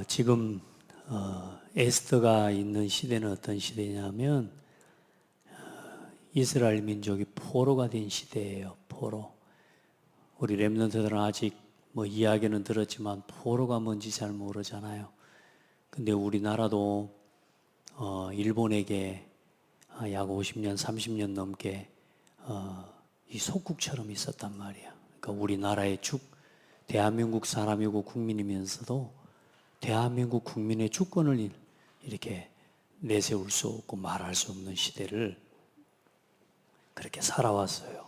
지금 에스더가 있는 시대는 어떤 시대냐면 이스라엘 민족이 포로가 된 시대예요. 포로. 우리 렘넌트들은 아직 이야기는 들었지만 포로가 뭔지 잘 모르잖아요. 근데 우리나라도 일본에게 약 50년, 30년 넘게 이 속국처럼 있었단 말이야. 그러니까 우리나라의 대한민국 사람이고 국민이면서도 대한민국 국민의 주권을 이렇게 내세울 수 없고 말할 수 없는 시대를 그렇게 살아왔어요.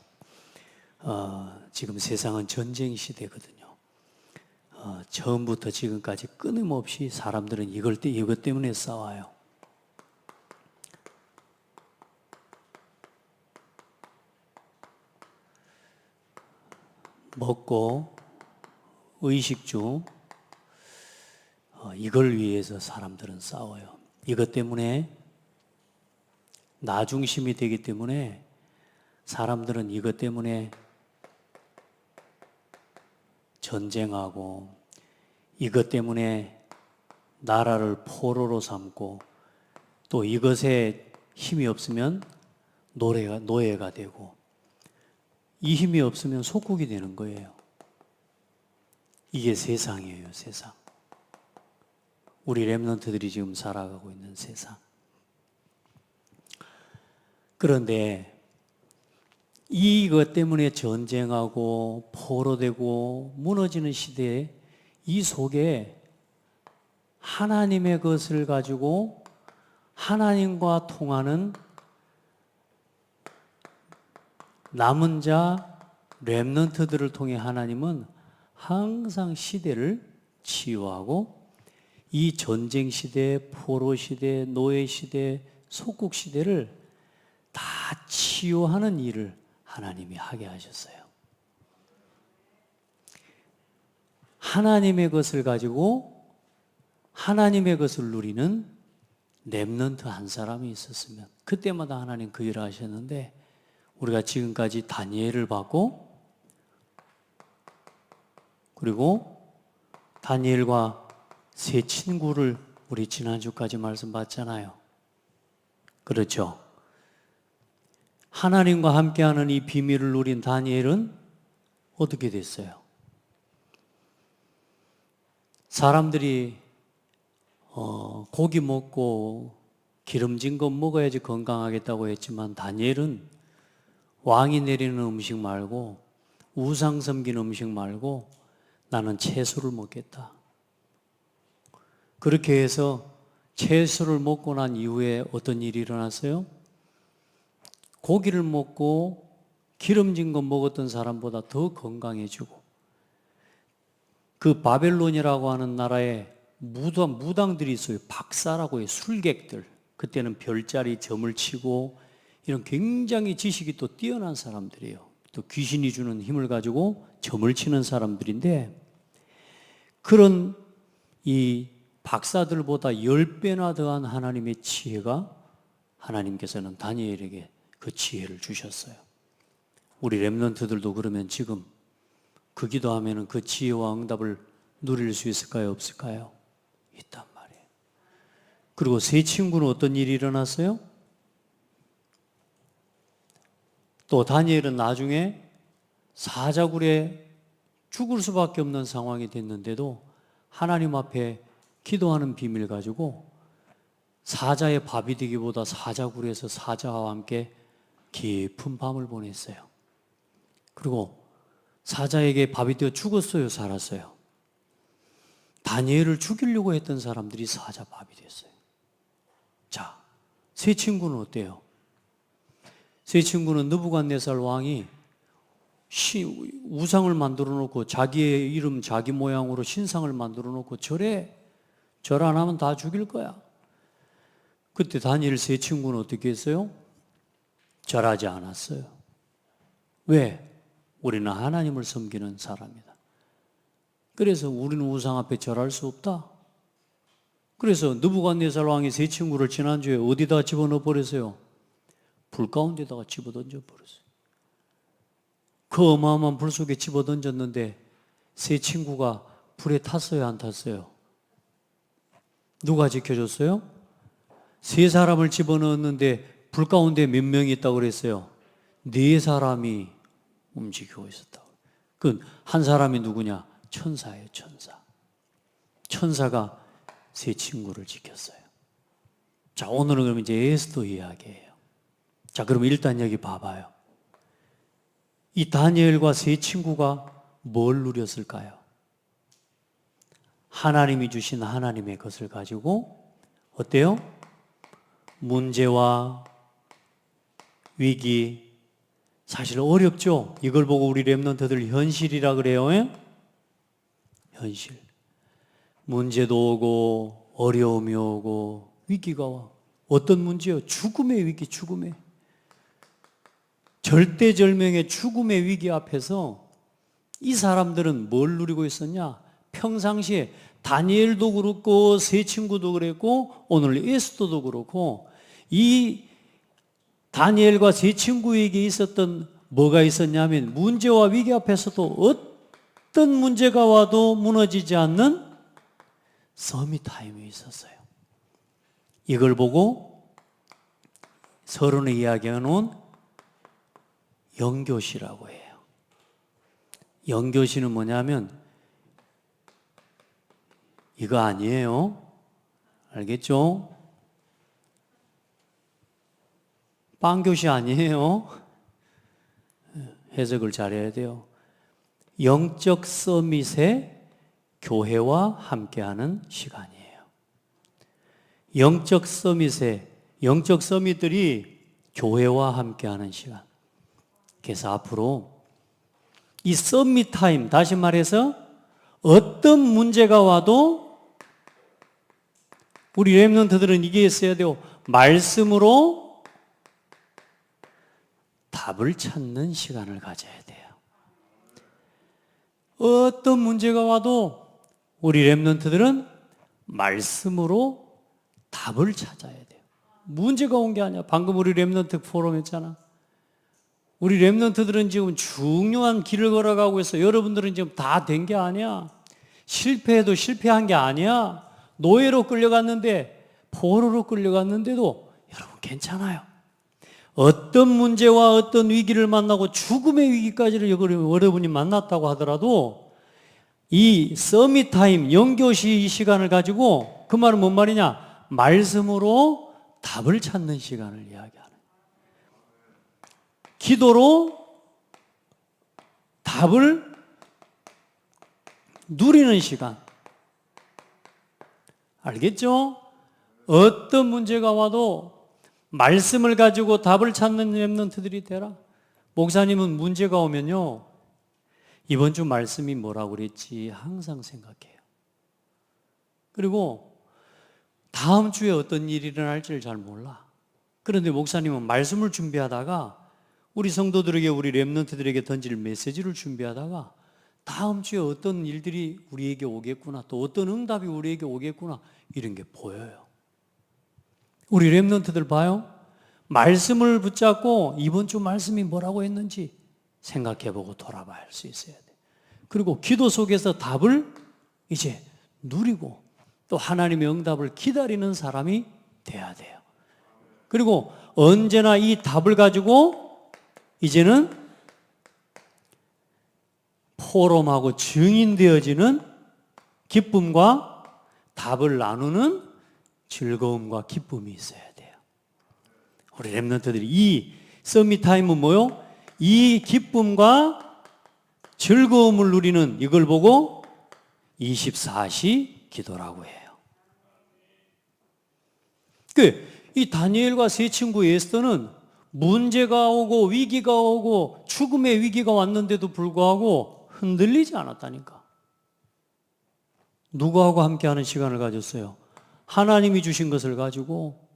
지금 세상은 전쟁 시대거든요. 처음부터 지금까지 끊임없이 사람들은 이것 때문에 싸워요. 먹고 의식주 이걸 위해서 사람들은 싸워요. 이것 때문에 나중심이 되기 때문에 사람들은 이것 때문에 전쟁하고 이것 때문에 나라를 포로로 삼고 또 이것에 힘이 없으면 노예가 되고 이 힘이 없으면 속국이 되는 거예요. 이게 세상이에요, 세상. 우리 렘넌트들이 지금 살아가고 있는 세상. 그런데 이것 때문에 전쟁하고 포로되고 무너지는 시대에 이 속에 하나님의 것을 가지고 하나님과 통하는 남은 자 렘넌트들을 통해 하나님은 항상 시대를 치유하고 이 전쟁 시대, 포로 시대, 노예 시대, 속국 시대를 다 치유하는 일을 하나님이 하게 하셨어요. 하나님의 것을 가지고 하나님의 것을 누리는 렘넌트 한 사람이 있었으면 그때마다 하나님 그 일을 하셨는데 우리가 지금까지 다니엘을 봤고 그리고 다니엘과 세 친구를 우리 지난주까지 말씀 봤잖아요. 그렇죠? 하나님과 함께하는 이 비밀을 누린 다니엘은 어떻게 됐어요? 사람들이 고기 먹고 기름진 거 먹어야지 건강하겠다고 했지만 다니엘은 왕이 내리는 음식 말고 우상 섬긴 음식 말고 나는 채소를 먹겠다. 그렇게 해서 채소를 먹고 난 이후에 어떤 일이 일어났어요? 고기를 먹고 기름진 거 먹었던 사람보다 더 건강해지고 그 바벨론이라고 하는 나라에 무당들이 있어요. 박사라고 해요. 술객들. 그때는 별자리 점을 치고 이런 굉장히 지식이 또 뛰어난 사람들이에요. 또 귀신이 주는 힘을 가지고 점을 치는 사람들인데 그런 이 박사들보다 10배나 더한 하나님의 지혜가 하나님께서는 다니엘에게 그 지혜를 주셨어요. 우리 렘넌트들도 그러면 지금 그 기도하면 그 지혜와 응답을 누릴 수 있을까요? 없을까요? 있단 말이에요. 그리고 세 친구는 어떤 일이 일어났어요? 또 다니엘은 나중에 사자굴에 죽을 수밖에 없는 상황이 됐는데도 하나님 앞에 기도하는 비밀 가지고 사자의 밥이 되기보다 사자굴에서 사자와 함께 깊은 밤을 보냈어요. 그리고 사자에게 밥이 되어 죽었어요, 살았어요? 다니엘을 죽이려고 했던 사람들이 사자 밥이 됐어요. 자, 세 친구는 어때요? 세 친구는 느부갓네살 왕이 우상을 만들어 놓고 자기의 이름, 자기 모양으로 신상을 만들어 놓고 절 안 하면 다 죽일 거야. 그때 다니엘 세 친구는 어떻게 했어요? 절하지 않았어요. 왜? 우리는 하나님을 섬기는 사람이다. 그래서 우리는 우상 앞에 절할 수 없다. 그래서 느부갓네살 왕이 세 친구를 지난주에 어디다 집어넣어 버렸어요? 불 가운데다가 집어던져 버렸어요. 그 어마어마한 불 속에 집어던졌는데 세 친구가 불에 탔어요, 안 탔어요? 누가 지켜줬어요? 세 사람을 집어넣었는데 불 가운데 몇 명이 있다고 그랬어요? 네 사람이 움직이고 있었다고. 그 한 사람이 누구냐? 천사예요, 천사. 천사가 세 친구를 지켰어요. 자, 오늘은 그럼 이제 에스더 이야기예요. 자, 그럼 일단 여기 봐봐요. 이 다니엘과 세 친구가 뭘 누렸을까요? 하나님이 주신 하나님의 것을 가지고 어때요? 문제와 위기, 사실 어렵죠? 이걸 보고 우리 랩런트들 현실이라 그래요. 현실. 문제도 오고 어려움이 오고 위기가 와. 어떤 문제요? 죽음의 위기, 죽음의. 절대절명의 죽음의 위기 앞에서 이 사람들은 뭘 누리고 있었냐? 평상시에 다니엘도 그렇고 세 친구도 그랬고 오늘 에스더도 그렇고 이 다니엘과 세 친구에게 있었던 뭐가 있었냐면 문제와 위기 앞에서도 어떤 문제가 와도 무너지지 않는 서밋타임이 있었어요. 이걸 보고 서론에 이야기해 놓은 영교시라고 해요. 영교시는 뭐냐면 이거 아니에요. 알겠죠? 빵교시 아니에요. 해석을 잘해야 돼요. 영적 서밋에 교회와 함께하는 시간이에요. 영적 서밋들이 교회와 함께하는 시간. 그래서 앞으로 이 서밋 타임, 다시 말해서 어떤 문제가 와도 우리 렘넌트들은 이게 있어야 돼요. 말씀으로 답을 찾는 시간을 가져야 돼요. 어떤 문제가 와도 우리 렘넌트들은 말씀으로 답을 찾아야 돼요. 문제가 온 게 아니야. 방금 우리 렘넌트 포럼 했잖아. 우리 렘넌트들은 지금 중요한 길을 걸어가고 있어. 여러분들은 지금 다 된 게 아니야. 실패해도 실패한 게 아니야. 노예로 끌려갔는데, 포로로 끌려갔는데도 여러분 괜찮아요. 어떤 문제와 어떤 위기를 만나고 죽음의 위기까지를 여러분이 만났다고 하더라도 이 서밋 타임, 영교시 시간을 가지고 그 말은 뭔 말이냐? 말씀으로 답을 찾는 시간을 이야기하는. 기도로 답을 누리는 시간. 알겠죠? 어떤 문제가 와도 말씀을 가지고 답을 찾는 렘넌트들이 되라. 목사님은 문제가 오면요, 이번 주 말씀이 뭐라고 그랬지 항상 생각해요. 그리고 다음 주에 어떤 일이 일어날지를 잘 몰라. 그런데 목사님은 말씀을 준비하다가 우리 성도들에게, 우리 렘넌트들에게 던질 메시지를 준비하다가 다음 주에 어떤 일들이 우리에게 오겠구나, 또 어떤 응답이 우리에게 오겠구나, 이런 게 보여요. 우리 렘넌트들 봐요. 말씀을 붙잡고 이번 주 말씀이 뭐라고 했는지 생각해보고 돌아봐야 할 수 있어야 돼. 그리고 기도 속에서 답을 이제 누리고 또 하나님의 응답을 기다리는 사람이 돼야 돼요. 그리고 언제나 이 답을 가지고 이제는 포럼하고 증인되어지는 기쁨과 답을 나누는 즐거움과 기쁨이 있어야 돼요. 우리 렘넌트들이 이 서밋 타임은 뭐요? 이 기쁨과 즐거움을 누리는 이걸 보고 24시 기도라고 해요. 이 다니엘과 세 친구 에스더는 문제가 오고 위기가 오고 죽음의 위기가 왔는데도 불구하고 흔들리지 않았다니까. 누구하고 함께하는 시간을 가졌어요? 하나님이 주신 것을 가지고,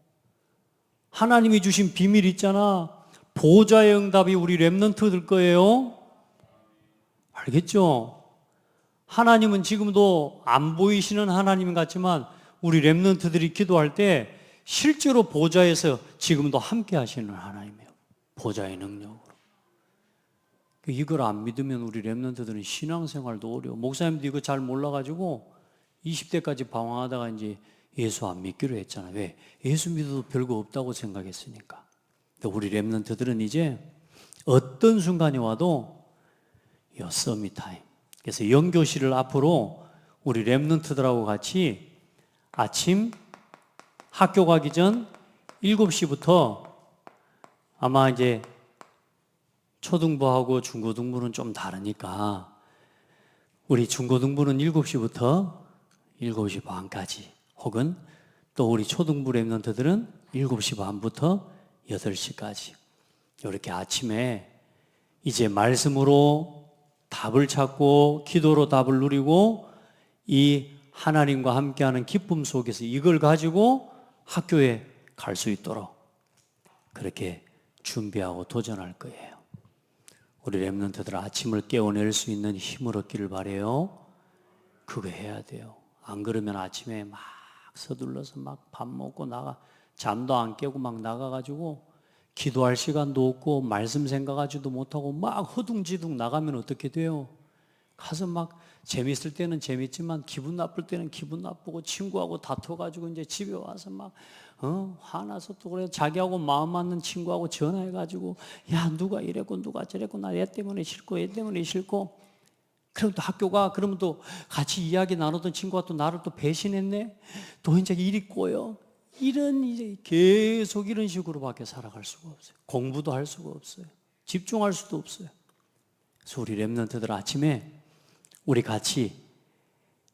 하나님이 주신 비밀 있잖아. 보좌의 응답이 우리 렘넌트들 거예요. 알겠죠? 하나님은 지금도 안 보이시는 하나님 같지만 우리 렘넌트들이 기도할 때 실제로 보좌에서 지금도 함께 하시는 하나님이에요. 보좌의 능력으로. 이걸 안 믿으면 우리 렘넌트들은 신앙생활도 어려워. 목사님도 이거 잘 몰라가지고 20대까지 방황하다가 이제 예수 안 믿기로 했잖아요. 왜? 예수 믿어도 별거 없다고 생각했으니까. 우리 렘넌트들은 이제 어떤 순간이 와도 서밋 타임. 그래서 영교실을 앞으로 우리 렘넌트들하고 같이 아침 학교 가기 전 7시부터 아마 이제 초등부하고 중고등부는 좀 다르니까 우리 중고등부는 7시부터 7시 반까지 혹은 또 우리 초등부 렘넌트들은 7시 반부터 8시까지 이렇게 아침에 이제 말씀으로 답을 찾고 기도로 답을 누리고 이 하나님과 함께하는 기쁨 속에서 이걸 가지고 학교에 갈 수 있도록 그렇게 준비하고 도전할 거예요. 우리 렘넌트들 아침을 깨워낼 수 있는 힘을 얻기를 바라요. 그거 해야 돼요. 안 그러면 아침에 막 서둘러서 막 밥 먹고 나가 잠도 안 깨고 막 나가가지고 기도할 시간도 없고 말씀 생각하지도 못하고 막 허둥지둥 나가면 어떻게 돼요? 가서 막 재밌을 때는 재밌지만 기분 나쁠 때는 기분 나쁘고 친구하고 다퉈가지고 이제 집에 와서 막 화나서 또 그래 자기하고 마음 맞는 친구하고 전화해가지고 야 누가 이랬고 누가 저랬고 나 얘 때문에 싫고 얘 때문에 싫고 그럼 또 학교가 그러면 또 같이 이야기 나누던 친구가 또 나를 또 배신했네 또 이제 일이 꼬여 이런 이제 계속 이런 식으로밖에 살아갈 수가 없어요. 공부도 할 수가 없어요. 집중할 수도 없어요. 그래서 우리 렘넌트들 아침에 우리 같이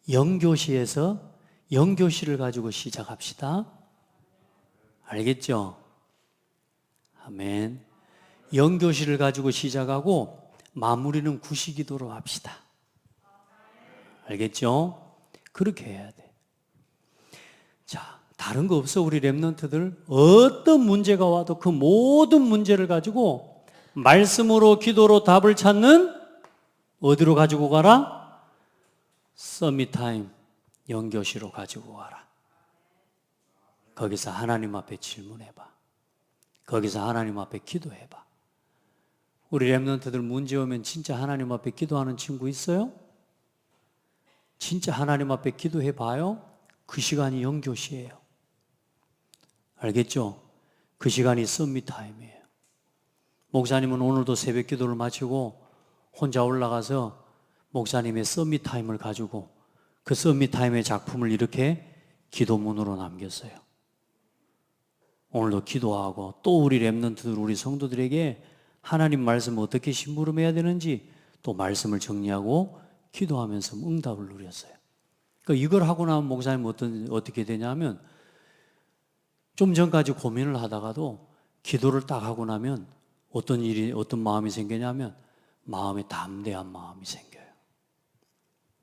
영교시에서 영교시를 가지고 시작합시다. 알겠죠? 아멘. 영교시를 가지고 시작하고 마무리는 구시기도로 합시다. 알겠죠? 그렇게 해야 돼. 자, 다른 거 없어. 우리 렘넌트들 어떤 문제가 와도 그 모든 문제를 가지고 말씀으로 기도로 답을 찾는 어디로 가지고 가라? 서밋타임 영교시로 가지고 가라. 거기서 하나님 앞에 질문해봐. 거기서 하나님 앞에 기도해봐. 우리 렘넌트들 문제 오면 진짜 하나님 앞에 기도하는 친구 있어요? 진짜 하나님 앞에 기도해봐요? 그 시간이 영교시예요. 알겠죠? 그 시간이 서밋타임이에요. 목사님은 오늘도 새벽 기도를 마치고 혼자 올라가서 목사님의 서밋타임을 가지고 그 서밋타임의 작품을 이렇게 기도문으로 남겼어요. 오늘도 기도하고 또 우리 렘넌트들 우리 성도들에게 하나님 말씀 어떻게 심부름해야 되는지 또 말씀을 정리하고 기도하면서 응답을 누렸어요. 그러니까 이걸 하고 나면 목사님 어떻게 되냐면 좀 전까지 고민을 하다가도 기도를 딱 하고 나면 어떤 마음이 생기냐면 마음에 담대한 마음이 생겨요.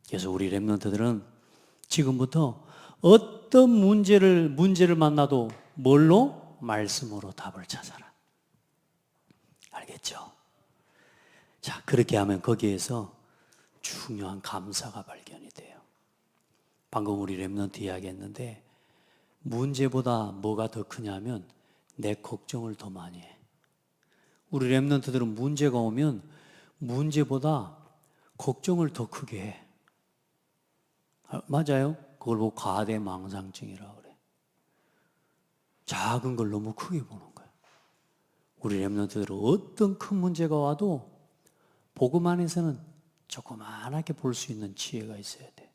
그래서 우리 렘넌트들은 지금부터 어떤 문제를 만나도 뭘로? 말씀으로 답을 찾아라. 알겠죠? 자, 그렇게 하면 거기에서 중요한 감사가 발견이 돼요. 방금 우리 렘넌트 이야기했는데 문제보다 뭐가 더 크냐면 내 걱정을 더 많이 해. 우리 렘넌트들은 문제가 오면 문제보다 걱정을 더 크게 해. 맞아요? 그걸 보고 과대망상증이라고 그래. 작은 걸 너무 크게 보는 거야. 우리 렘넌트들은 어떤 큰 문제가 와도 복음 안에서는 조그만하게 볼 수 있는 지혜가 있어야 돼.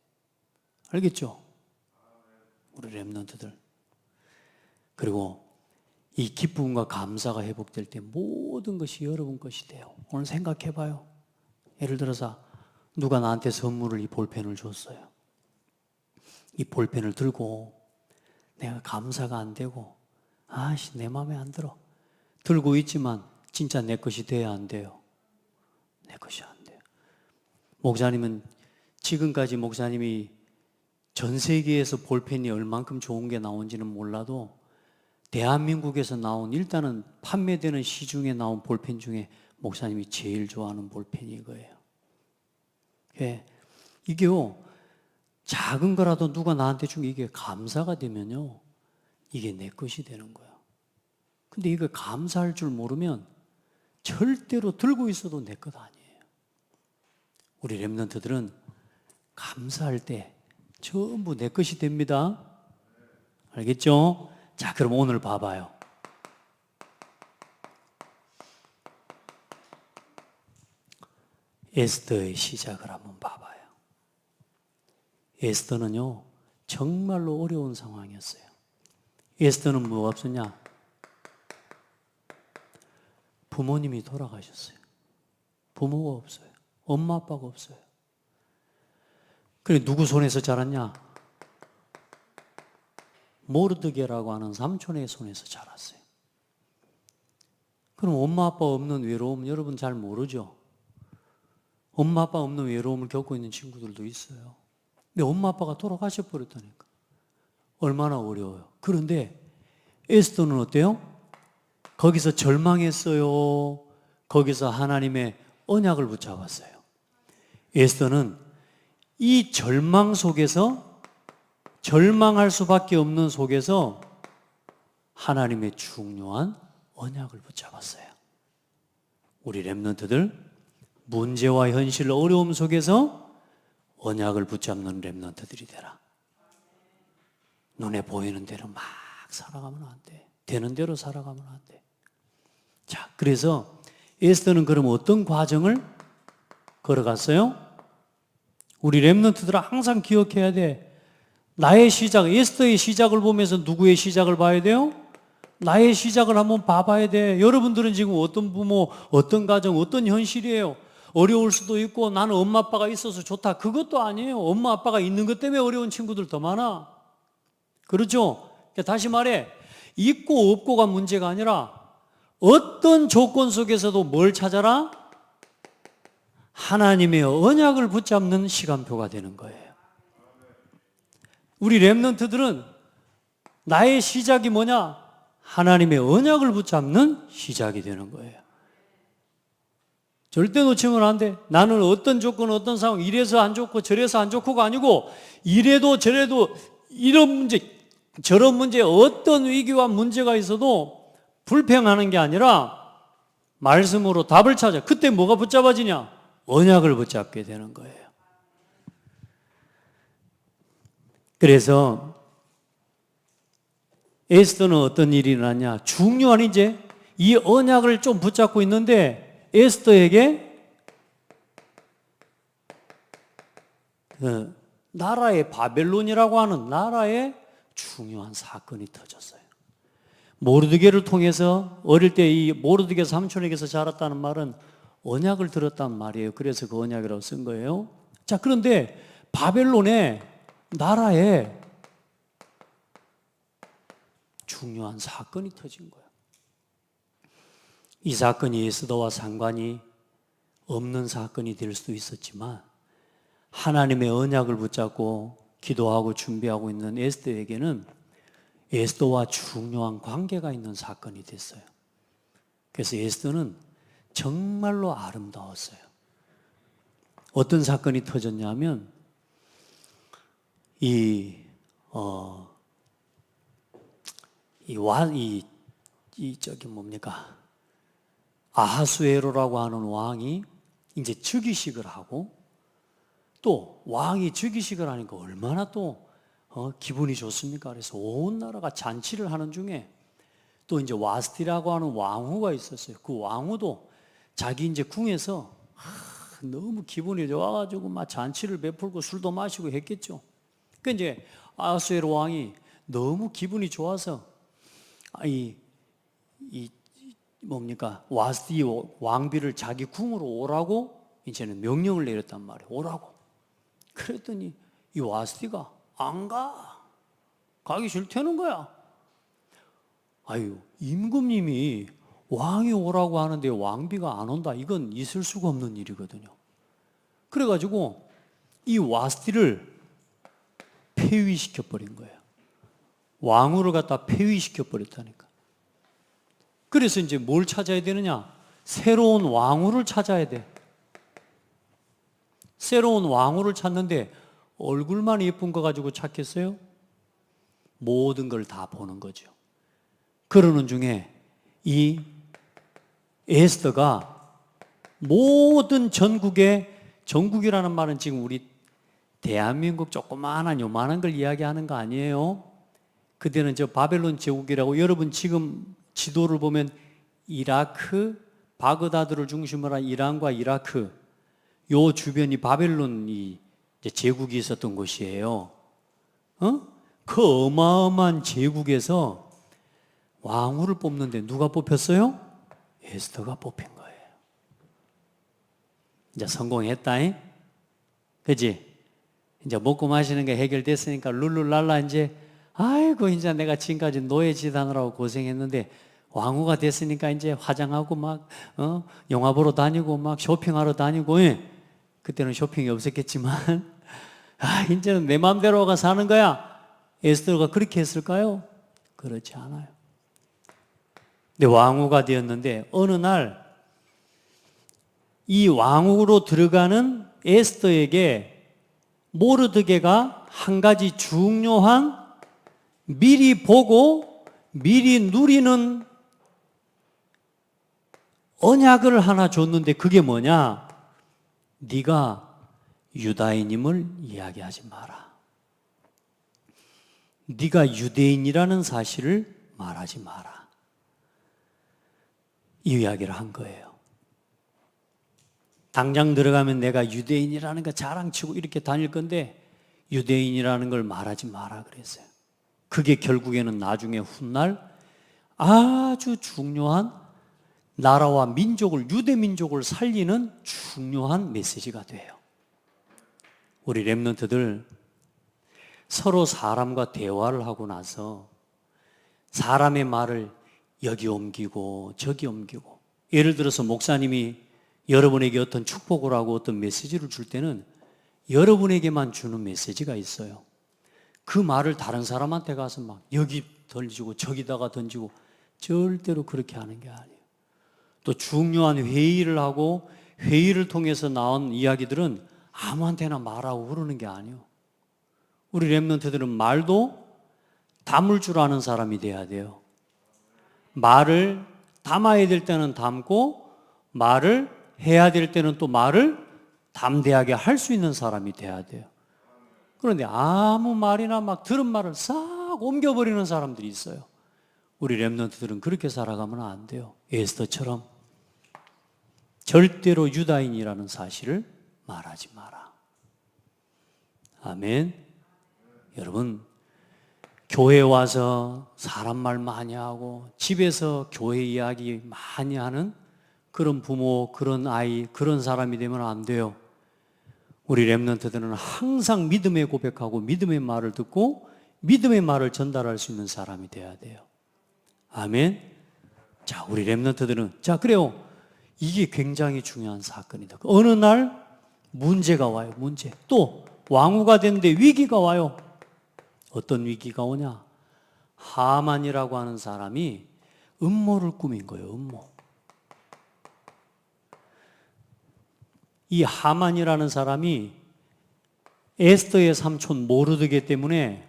알겠죠? 우리 렘넌트들. 그리고 이 기쁨과 감사가 회복될 때 모든 것이 여러분 것이 돼요. 오늘 생각해 봐요. 예를 들어서 누가 나한테 선물을 이 볼펜을 줬어요. 이 볼펜을 들고 내가 감사가 안 되고 내 마음에 안 들어. 들고 있지만 진짜 내 것이 돼야 안 돼요. 내 것이 안 돼요. 목사님은 지금까지 목사님이 전 세계에서 볼펜이 얼만큼 좋은 게 나온지는 몰라도 대한민국에서 나온 일단은 판매되는 시중에 나온 볼펜 중에 목사님이 제일 좋아하는 볼펜이 이거예요. 예, 이게요, 작은 거라도 누가 나한테 준 게 이게 감사가 되면요, 이게 내 것이 되는 거예요. 근데 이거 감사할 줄 모르면 절대로 들고 있어도 내 것 아니에요. 우리 렘넌트들은 감사할 때 전부 내 것이 됩니다. 알겠죠? 자, 그럼 오늘 봐봐요. 에스더의 시작을 한번 봐봐요. 에스더는요, 정말로 어려운 상황이었어요. 에스더는 뭐가 없었냐? 부모님이 돌아가셨어요. 부모가 없어요. 엄마 아빠가 없어요. 그래, 누구 손에서 자랐냐? 모르드게라고 하는 삼촌의 손에서 자랐어요. 그럼 엄마 아빠 없는 외로움 여러분 잘 모르죠? 엄마 아빠 없는 외로움을 겪고 있는 친구들도 있어요. 근데 엄마 아빠가 돌아가셔 버렸다니까. 얼마나 어려워요. 그런데 에스더는 어때요? 거기서 절망했어요. 거기서 하나님의 언약을 붙잡았어요. 에스더는 이 절망 속에서, 절망할 수밖에 없는 속에서 하나님의 중요한 언약을 붙잡았어요. 우리 렘넌트들 문제와 현실, 어려움 속에서 언약을 붙잡는 렘넌트들이 되라. 눈에 보이는 대로 막 살아가면 안 돼. 되는 대로 살아가면 안 돼. 자, 그래서 에스더는 그럼 어떤 과정을 걸어갔어요? 우리 렘넌트들은 항상 기억해야 돼. 나의 시작, 에스더의 시작을 보면서 누구의 시작을 봐야 돼요? 나의 시작을 한번 봐봐야 돼. 여러분들은 지금 어떤 부모, 어떤 가정, 어떤 현실이에요? 어려울 수도 있고 나는 엄마 아빠가 있어서 좋다. 그것도 아니에요. 엄마 아빠가 있는 것 때문에 어려운 친구들 더 많아. 그렇죠? 다시 말해, 있고 없고가 문제가 아니라 어떤 조건 속에서도 뭘 찾아라? 하나님의 언약을 붙잡는 시간표가 되는 거예요. 우리 렘넌트들은 나의 시작이 뭐냐? 하나님의 언약을 붙잡는 시작이 되는 거예요. 절대 놓치면 안 돼. 나는 어떤 조건, 어떤 상황, 이래서 안 좋고 저래서 안 좋고가 아니고 이래도 저래도 이런 문제, 저런 문제, 어떤 위기와 문제가 있어도 불평하는 게 아니라 말씀으로 답을 찾아. 그때 뭐가 붙잡아지냐? 언약을 붙잡게 되는 거예요. 그래서 에스더는 어떤 일이 일어났냐? 중요한 이제 이 언약을 좀 붙잡고 있는데 에스더에게 나라의 바벨론이라고 하는 나라의 중요한 사건이 터졌어요. 모르드게를 통해서 어릴 때 이 모르드게 삼촌에게서 자랐다는 말은 언약을 들었단 말이에요. 그래서 그 언약이라고 쓴 거예요. 자, 그런데 바벨론의 나라에 중요한 사건이 터진 거예요. 이 사건이 에스더와 상관이 없는 사건이 될 수도 있었지만 하나님의 언약을 붙잡고 기도하고 준비하고 있는 에스더에게는 에스더와 중요한 관계가 있는 사건이 됐어요. 그래서 에스더는 정말로 아름다웠어요. 어떤 사건이 터졌냐면 아하수에로라고 하는 왕이 이제 즉위식을 하고 또 왕이 즉위식을 하니까 얼마나 또 기분이 좋습니까? 그래서 온 나라가 잔치를 하는 중에 또 이제 와스티라고 하는 왕후가 있었어요. 그 왕후도 자기 이제 궁에서 너무 기분이 좋아가지고 막 잔치를 베풀고 술도 마시고 했겠죠. 그 이제 아하수에로 왕이 너무 기분이 좋아서 와스티 왕비를 자기 궁으로 오라고 이제는 명령을 내렸단 말이에요. 오라고. 그랬더니 이 와스티가 안 가. 가기 싫다는 거야. 아유, 임금님이 왕이 오라고 하는데 왕비가 안 온다. 이건 있을 수가 없는 일이거든요. 그래가지고 이 와스티를 폐위시켜버린 거예요. 왕후를 갖다 폐위시켜버렸다니까. 그래서 이제 뭘 찾아야 되느냐? 새로운 왕후를 찾아야 돼. 새로운 왕후를 찾는데 얼굴만 예쁜 거 가지고 찾겠어요? 모든 걸 다 보는 거죠. 그러는 중에 이 에스더가 모든 전국이라는 말은 지금 우리 대한민국 조그마한 요만한 걸 이야기하는 거 아니에요? 그때는 저 바벨론 제국이라고, 여러분 지금 지도를 보면 이라크, 바그다드를 중심으로 한 이란과 이라크 요 주변이 바벨론이 제국이 있었던 곳이에요. 그 어마어마한 제국에서 왕후를 뽑는데 누가 뽑혔어요? 에스더가 뽑힌 거예요. 이제 성공했다잉? 그지? 이제 먹고 마시는 게 해결됐으니까 룰루랄라 이제 아이고 이제 내가 지금까지 노예 지다느라고 고생했는데 왕후가 됐으니까 이제 화장하고 막 영화 보러 다니고 막 쇼핑하러 다니고, 예. 그때는 쇼핑이 없었겠지만 이제는 내 마음대로가 사는 거야. 에스더가 그렇게 했을까요? 그렇지 않아요. 근데 왕후가 되었는데 어느 날 이 왕후로 들어가는 에스더에게 모르드게가 한 가지 중요한 미리 보고 미리 누리는 언약을 하나 줬는데 그게 뭐냐? 네가 유다인임을 이야기하지 마라. 네가 유대인이라는 사실을 말하지 마라. 이 이야기를 한 거예요. 당장 들어가면 내가 유대인이라는 거 자랑치고 이렇게 다닐 건데 유대인이라는 걸 말하지 마라 그랬어요. 그게 결국에는 나중에 훗날 아주 중요한 나라와 민족을, 유대 민족을 살리는 중요한 메시지가 돼요. 우리 렘넌트들 서로 사람과 대화를 하고 나서 사람의 말을 여기 옮기고 저기 옮기고, 예를 들어서 목사님이 여러분에게 어떤 축복을 하고 어떤 메시지를 줄 때는 여러분에게만 주는 메시지가 있어요. 그 말을 다른 사람한테 가서 막 여기 던지고 저기다가 던지고, 절대로 그렇게 하는 게 아니에요. 또 중요한 회의를 하고 회의를 통해서 나온 이야기들은 아무한테나 말하고 그러는 게 아니에요. 우리 렘넌트들은 말도 담을 줄 아는 사람이 돼야 돼요. 말을 담아야 될 때는 담고 말을 해야 될 때는 또 말을 담대하게 할 수 있는 사람이 돼야 돼요. 그런데 아무 말이나 막 들은 말을 싹 옮겨버리는 사람들이 있어요. 우리 렘넌트들은 그렇게 살아가면 안 돼요. 에스더처럼 절대로 유다인이라는 사실을 말하지 마라. 아멘. 여러분, 교회 와서 사람 말 많이 하고 집에서 교회 이야기 많이 하는 그런 부모, 그런 아이, 그런 사람이 되면 안 돼요. 우리 렘넌트들은 항상 믿음의 고백하고 믿음의 말을 듣고 믿음의 말을 전달할 수 있는 사람이 돼야 돼요. 아멘. 자, 우리 렘넌트들은, 자, 그래요. 이게 굉장히 중요한 사건이다. 어느 날 문제가 와요. 문제. 또 왕후가 됐는데 위기가 와요. 어떤 위기가 오냐? 하만이라고 하는 사람이 음모를 꾸민 거예요. 음모. 이 하만이라는 사람이 에스더의 삼촌 모르드게 때문에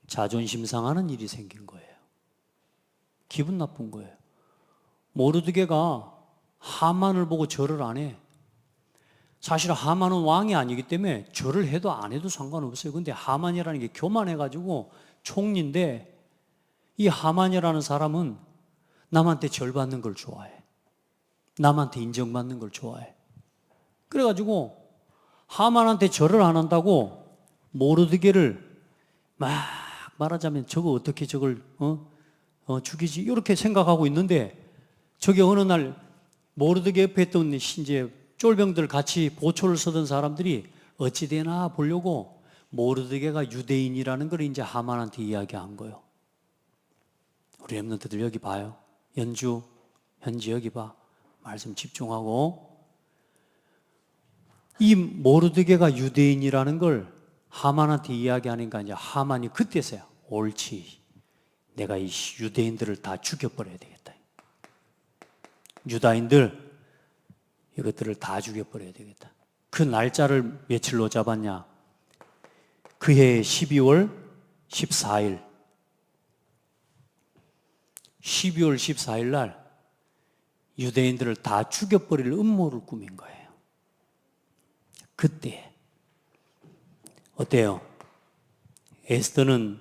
자존심 상하는 일이 생긴 거예요. 기분 나쁜 거예요. 모르드게가 하만을 보고 절을 안 해. 사실 하만은 왕이 아니기 때문에 절을 해도 안 해도 상관없어요. 근데 하만이라는 게 교만해가지고 총리인데, 이 하만이라는 사람은 남한테 절 받는 걸 좋아해. 남한테 인정받는 걸 좋아해. 그래가지고 하만한테 절을 안 한다고 모르드게를 막 말하자면 저거 어떻게 저걸 죽이지 이렇게 생각하고 있는데, 저게 어느 날 모르드게 옆에 있던 이제 쫄병들 같이 보초를 서던 사람들이 어찌되나 보려고 모르드게가 유대인이라는 걸 이제 하만한테 이야기한 거예요. 우리 렘넌트들 여기 봐요. 현지 여기 봐. 말씀 집중하고. 이 모르드게가 유대인이라는 걸 하만한테 이야기하니까 이제 하만이 그때서야 옳지. 내가 이 유대인들을 다 죽여버려야 되겠다. 유다인들 이것들을 다 죽여버려야 되겠다. 그 날짜를 며칠로 잡았냐? 그해 12월 14일 12월 14일 날 유대인들을 다 죽여버릴 음모를 꾸민 거예요. 그때 어때요? 에스더는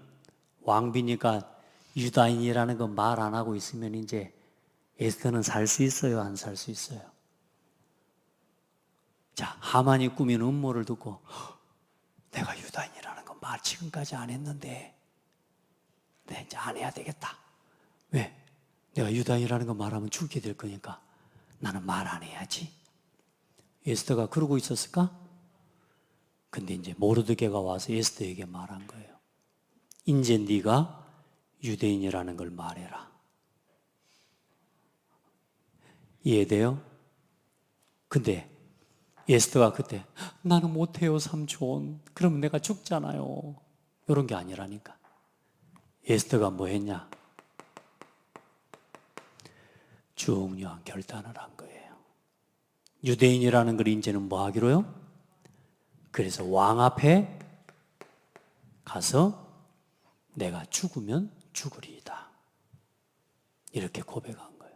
왕비니까 유다인이라는 거 말 안 하고 있으면 이제 에스더는 살 수 있어요? 안 살 수 있어요? 자, 하만이 꾸민 음모를 듣고 내가 유다인이라는 거 말 지금까지 안 했는데 내 이제 안 해야 되겠다. 왜? 내가 유다인이라는 거 말하면 죽게 될 거니까 나는 말 안 해야지. 에스더가 그러고 있었을까? 근데 이제 모르드게가 와서 에스더에게 말한 거예요. 이제 네가 유대인이라는 걸 말해라. 이해돼요? 근데 에스더가 그때 나는 못해요 삼촌. 그러면 내가 죽잖아요. 이런 게 아니라니까. 에스더가 뭐 했냐? 중요한 결단을 한 거예요. 유대인이라는 걸 이제는 뭐 하기로요? 그래서 왕 앞에 가서 내가 죽으면 죽으리이다. 이렇게 고백한 거예요.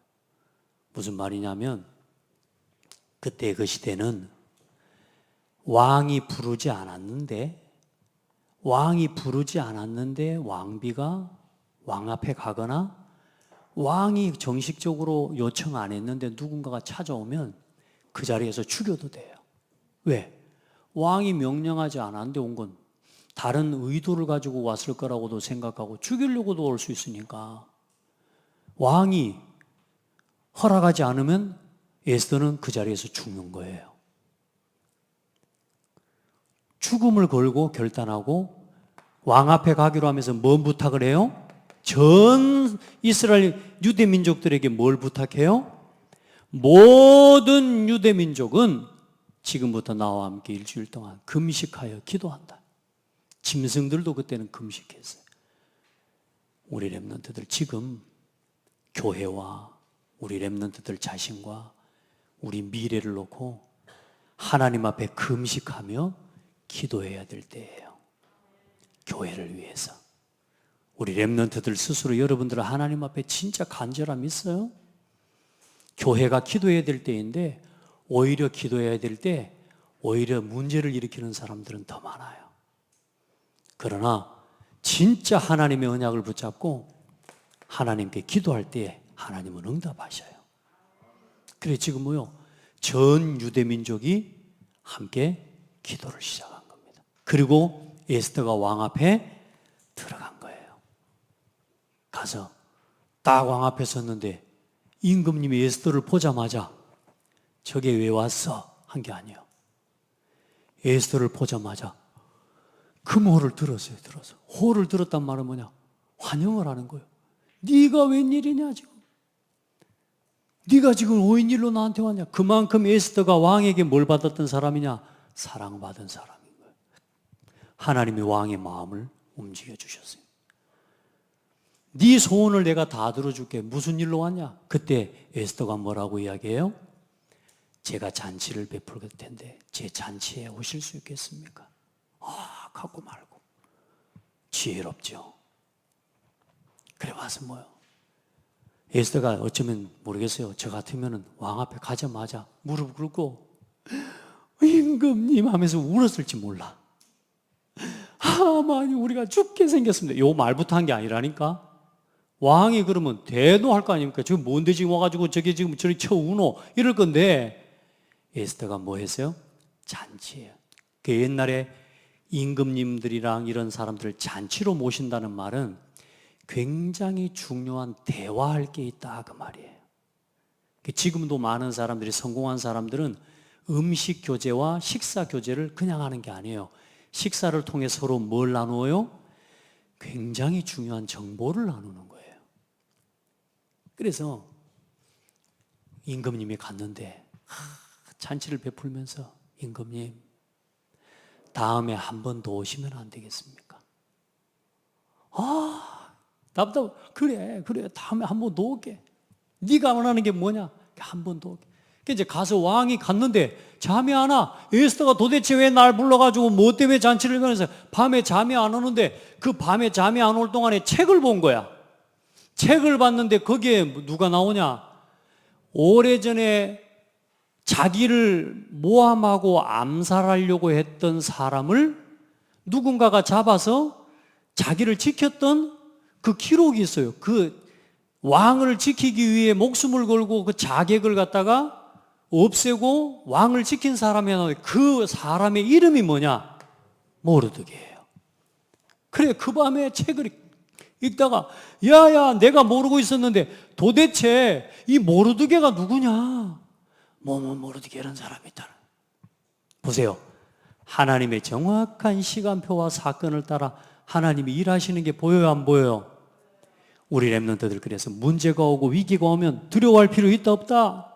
무슨 말이냐면 그때 그 시대는 왕이 부르지 않았는데 왕비가 왕 앞에 가거나 왕이 정식적으로 요청 안 했는데 누군가가 찾아오면 그 자리에서 죽여도 돼요. 왜? 왕이 명령하지 않았는데 온 건 다른 의도를 가지고 왔을 거라고도 생각하고 죽이려고도 올 수 있으니까 왕이 허락하지 않으면 에스더는 그 자리에서 죽는 거예요. 죽음을 걸고 결단하고 왕 앞에 가기로 하면서 뭔 부탁을 해요? 전 이스라엘 유대 민족들에게 뭘 부탁해요? 모든 유대 민족은 지금부터 나와 함께 일주일 동안 금식하여 기도한다. 짐승들도 그때는 금식했어요. 우리 렘넌트들 지금 교회와 우리 렘넌트들 자신과 우리 미래를 놓고 하나님 앞에 금식하며 기도해야 될 때예요. 교회를 위해서. 우리 렘넌트들 스스로 여러분들은 하나님 앞에 진짜 간절함 있어요? 교회가 기도해야 될 때인데 오히려 기도해야 될 때 오히려 문제를 일으키는 사람들은 더 많아요. 그러나 진짜 하나님의 언약을 붙잡고 하나님께 기도할 때 하나님은 응답하셔요. 그래 지금 뭐요? 전 유대 민족이 함께 기도를 시작한 겁니다. 그리고 에스더가 왕 앞에 들어간 거예요. 가서 딱 왕 앞에 섰는데 임금님이 에스더를 보자마자 저게 왜 왔어? 한 게 아니에요. 에스더를 보자마자 금호를 들었어요. 호를 들었단 말은 뭐냐? 환영을 하는 거예요. 네가 웬일이냐 지금? 네가 지금 오인일로 나한테 왔냐? 그만큼 에스더가 왕에게 뭘 받았던 사람이냐? 사랑받은 사람인 거예요. 하나님이 왕의 마음을 움직여 주셨어요. 네 소원을 내가 다 들어줄게. 무슨 일로 왔냐? 그때 에스더가 뭐라고 이야기해요? 제가 잔치를 베풀 텐데 제 잔치에 오실 수 있겠습니까? 갖고 말고 지혜롭죠. 그래 와서 뭐요? 에스더가 어쩌면 모르겠어요. 저 같으면 왕 앞에 가자마자 무릎 꿇고 임금님 하면서 울었을지 몰라. 하만이 우리가 죽게 생겼습니다. 요 말부터 한 게 아니라니까. 왕이 그러면 대노할 거 아닙니까? 지금 뭔데 지금 와가지고 저기 지금 저리 쳐 우노 이럴 건데 에스더가 뭐 했어요? 잔치예요. 그 옛날에 임금님들이랑 이런 사람들을 잔치로 모신다는 말은 굉장히 중요한 대화할 게 있다 그 말이에요. 지금도 많은 사람들이 성공한 사람들은 음식 교제와 식사 교제를 그냥 하는 게 아니에요. 식사를 통해 서로 뭘 나누어요? 굉장히 중요한 정보를 나누는 거예요. 그래서 임금님이 갔는데 잔치를 베풀면서 임금님 다음에 한 번 더 오시면 안 되겠습니까? 답답. 그래 다음에 한 번 더 올게. 네가 원하는 게 뭐냐? 한 번 더 올게. 이제 가서 왕이 갔는데 잠이 안 와. 에스더가 도대체 왜 날 불러가지고 뭐 때문에 잔치를 거면서 밤에 잠이 안 오는데 그 밤에 잠이 안 올 동안에 책을 본 거야. 책을 봤는데 거기에 누가 나오냐? 오래전에 자기를 모함하고 암살하려고 했던 사람을 누군가가 잡아서 자기를 지켰던 그 기록이 있어요. 그 왕을 지키기 위해 목숨을 걸고 그 자객을 갖다가 없애고 왕을 지킨 사람이 나오는데 그 사람의 이름이 뭐냐? 모르드게예요. 그래, 그 밤에 책을 읽다가 야야, 내가 모르고 있었는데 도대체 이 모르드게가 누구냐? 모르드게라는 사람이 있다. 보세요. 하나님의 정확한 시간표와 사건을 따라 하나님이 일하시는 게 보여요, 안 보여요? 우리 렘넌트들 그래서 문제가 오고 위기가 오면 두려워할 필요 있다 없다?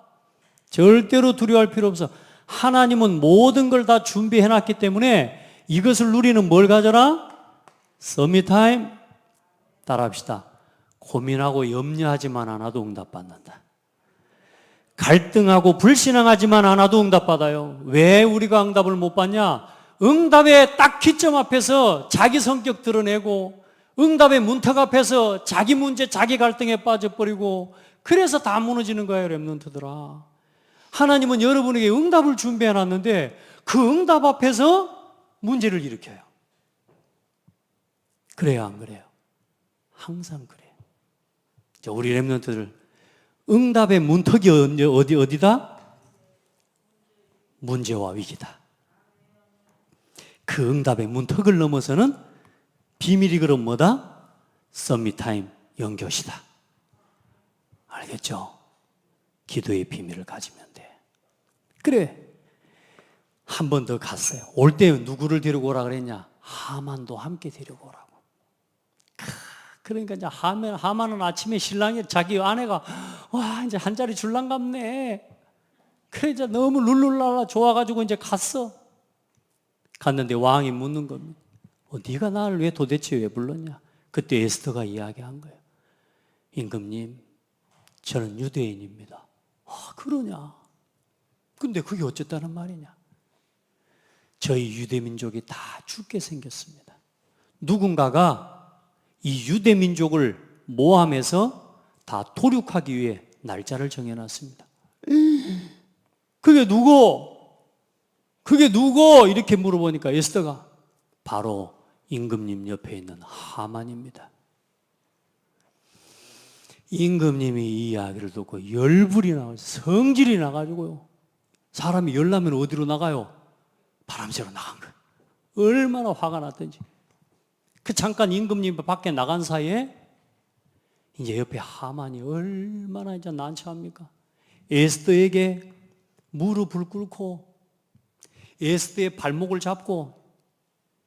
절대로 두려워할 필요 없어. 하나님은 모든 걸 다 준비해놨기 때문에 이것을 누리는 뭘 가져라? 서밋타임. 따라합시다. 고민하고 염려하지만 않아도 응답받는다. 갈등하고 불신앙하지만 않아도 응답받아요. 왜 우리가 응답을 못 받냐? 응답의 딱 기점 앞에서 자기 성격 드러내고 응답의 문턱 앞에서 자기 문제, 자기 갈등에 빠져버리고 그래서 다 무너지는 거예요, 렘넌트들아. 하나님은 여러분에게 응답을 준비해놨는데 그 응답 앞에서 문제를 일으켜요. 그래요, 안 그래요? 항상 그래요. 자, 우리 렘넌트들 응답의 문턱이 어디다? 문제와 위기다. 그 응답의 문턱을 넘어서는 비밀이 그럼 뭐다? 서밋타임, 영교시다. 알겠죠? 기도의 비밀을 가지면 돼. 그래, 한 번 더 갔어요. 올 때 누구를 데리고 오라 그랬냐? 하만도 함께 데리고 오라고. 그러니까 이제 하만은 아침에 신랑이 자기 아내가 와 이제 한 자리 줄랑 갑네. 그래 이제 너무 룰룰랄라 좋아가지고 이제 갔어. 갔는데 왕이 묻는 겁니다. 네가 나를 왜 도대체 왜 불렀냐? 그때 에스더가 이야기한 거예요. 임금님, 저는 유대인입니다. 그러냐? 근데 그게 어쨌다는 말이냐? 저희 유대민족이 다 죽게 생겼습니다. 누군가가 이 유대민족을 모함해서 다 도륙하기 위해 날짜를 정해놨습니다. 그게 누구? 그게 누구? 이렇게 물어보니까 에스더가 바로 임금님 옆에 있는 하만입니다. 임금님이 이 이야기를 듣고 열불이 나가서 성질이 나가지고요. 사람이 열나면 어디로 나가요? 바람새로 나간 거예요. 얼마나 화가 났던지. 그 잠깐 임금님 밖에 나간 사이에 이제 옆에 하만이 얼마나 이제 난처합니까? 에스더에게 무릎을 꿇고 에스더의 발목을 잡고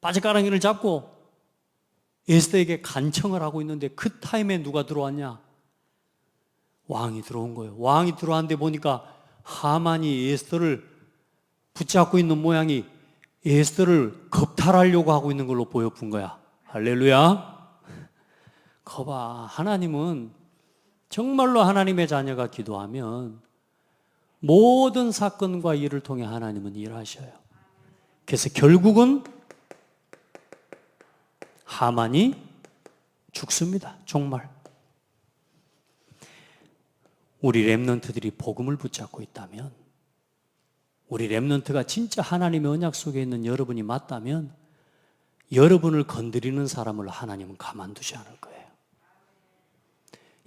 바지가랑이를 잡고 에스더에게 간청을 하고 있는데 그 타임에 누가 들어왔냐? 왕이 들어온 거예요. 왕이 들어왔는데 보니까 하만이 에스더를 붙잡고 있는 모양이 에스더를 겁탈하려고 하고 있는 걸로 보여준 거야. 할렐루야. 거봐, 하나님은 정말로 하나님의 자녀가 기도하면 모든 사건과 일을 통해 하나님은 일하셔요. 그래서 결국은 하만이 죽습니다. 정말. 우리 렘넌트들이 복음을 붙잡고 있다면, 우리 렘넌트가 진짜 하나님의 언약 속에 있는 여러분이 맞다면 여러분을 건드리는 사람을 하나님은 가만두지 않을 거예요.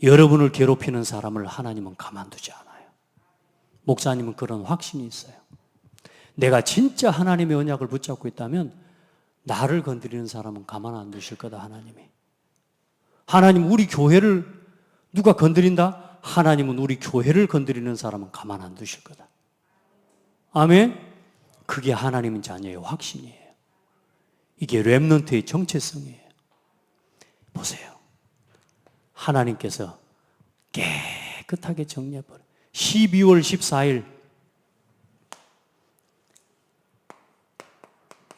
여러분을 괴롭히는 사람을 하나님은 가만두지 않아요. 목사님은 그런 확신이 있어요. 내가 진짜 하나님의 언약을 붙잡고 있다면 나를 건드리는 사람은 가만 안 두실 거다, 하나님이. 하나님, 우리 교회를 누가 건드린다? 하나님은 우리 교회를 건드리는 사람은 가만 안 두실 거다. 아멘? 그게 하나님의 자녀의 확신이에요. 이게 렘넌트의 정체성이에요. 보세요. 하나님께서 깨끗하게 정리해버려요. 12월 14일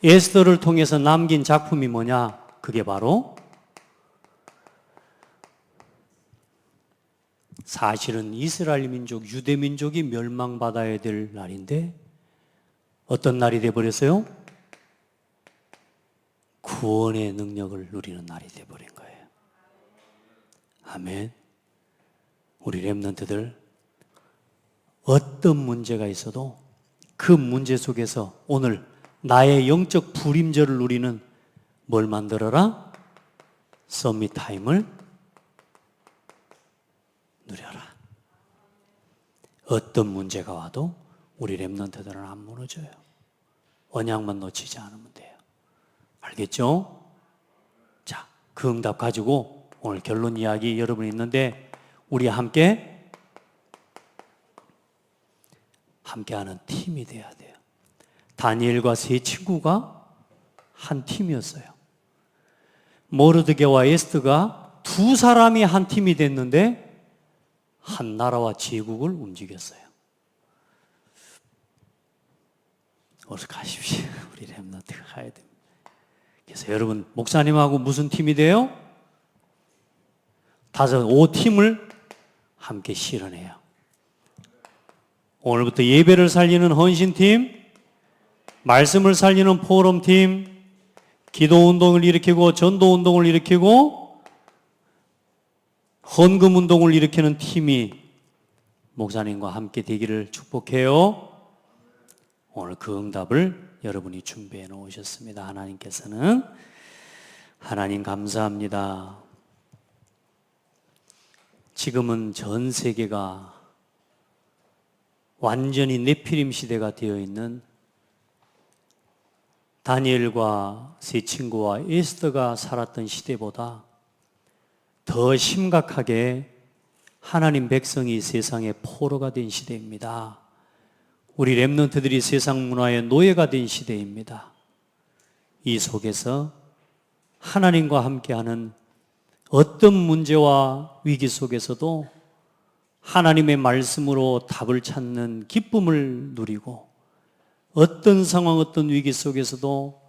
에스더를 통해서 남긴 작품이 뭐냐? 그게 바로 사실은 이스라엘 민족, 유대 민족이 멸망받아야 될 날인데 어떤 날이 되어버렸어요? 구원의 능력을 누리는 날이 되어버린 거예요. 아멘. 우리 렘넌트들 어떤 문제가 있어도 그 문제 속에서 오늘 나의 영적 불임절을 누리는 뭘 만들어라? 서밋 타임을 누려라. 어떤 문제가 와도 우리 렘넌트들은 안 무너져요. 언약만 놓치지 않으면 돼요. 알겠죠? 자, 그 응답 가지고 오늘 결론 이야기 여러분 있는데 우리 함께하는 팀이 돼야 돼요. 다니엘과 세 친구가 한 팀이었어요. 모르드게와 에스더가 두 사람이 한 팀이 됐는데 한 나라와 제국을 움직였어요. 어서 가십시오. 우리 렘넌트가 가야 됩니다. 그래서 여러분 목사님하고 무슨 팀이 돼요? 5팀을 함께 실현해요. 오늘부터 예배를 살리는 헌신팀, 말씀을 살리는 포럼팀, 기도운동을 일으키고 전도운동을 일으키고 헌금운동을 일으키는 팀이 목사님과 함께 되기를 축복해요. 오늘 그 응답을 여러분이 준비해 놓으셨습니다. 하나님께서는. 하나님 감사합니다. 지금은 전 세계가 완전히 네피림 시대가 되어 있는 다니엘과 세 친구와 에스더가 살았던 시대보다 더 심각하게 하나님 백성이 세상의 포로가 된 시대입니다. 우리 렘넌트들이 세상 문화의 노예가 된 시대입니다. 이 속에서 하나님과 함께하는 어떤 문제와 위기 속에서도 하나님의 말씀으로 답을 찾는 기쁨을 누리고 어떤 상황, 어떤 위기 속에서도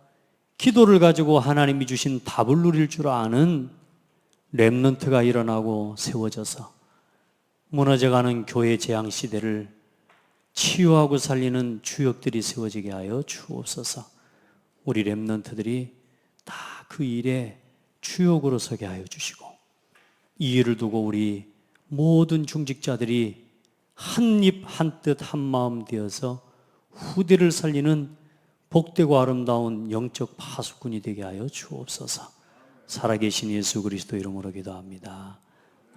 기도를 가지고 하나님이 주신 답을 누릴 줄 아는 렘넌트가 일어나고 세워져서 무너져가는 교회 재앙 시대를 치유하고 살리는 주역들이 세워지게 하여 주옵소서. 우리 렘넌트들이 다 그 일에 주역으로 서게 하여 주시고 이 일을 두고 우리 모든 중직자들이 한 입 한 뜻 한 마음 되어서 후대를 살리는 복되고 아름다운 영적 파수꾼이 되게 하여 주옵소서. 살아계신 예수 그리스도 이름으로 기도합니다.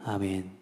아멘.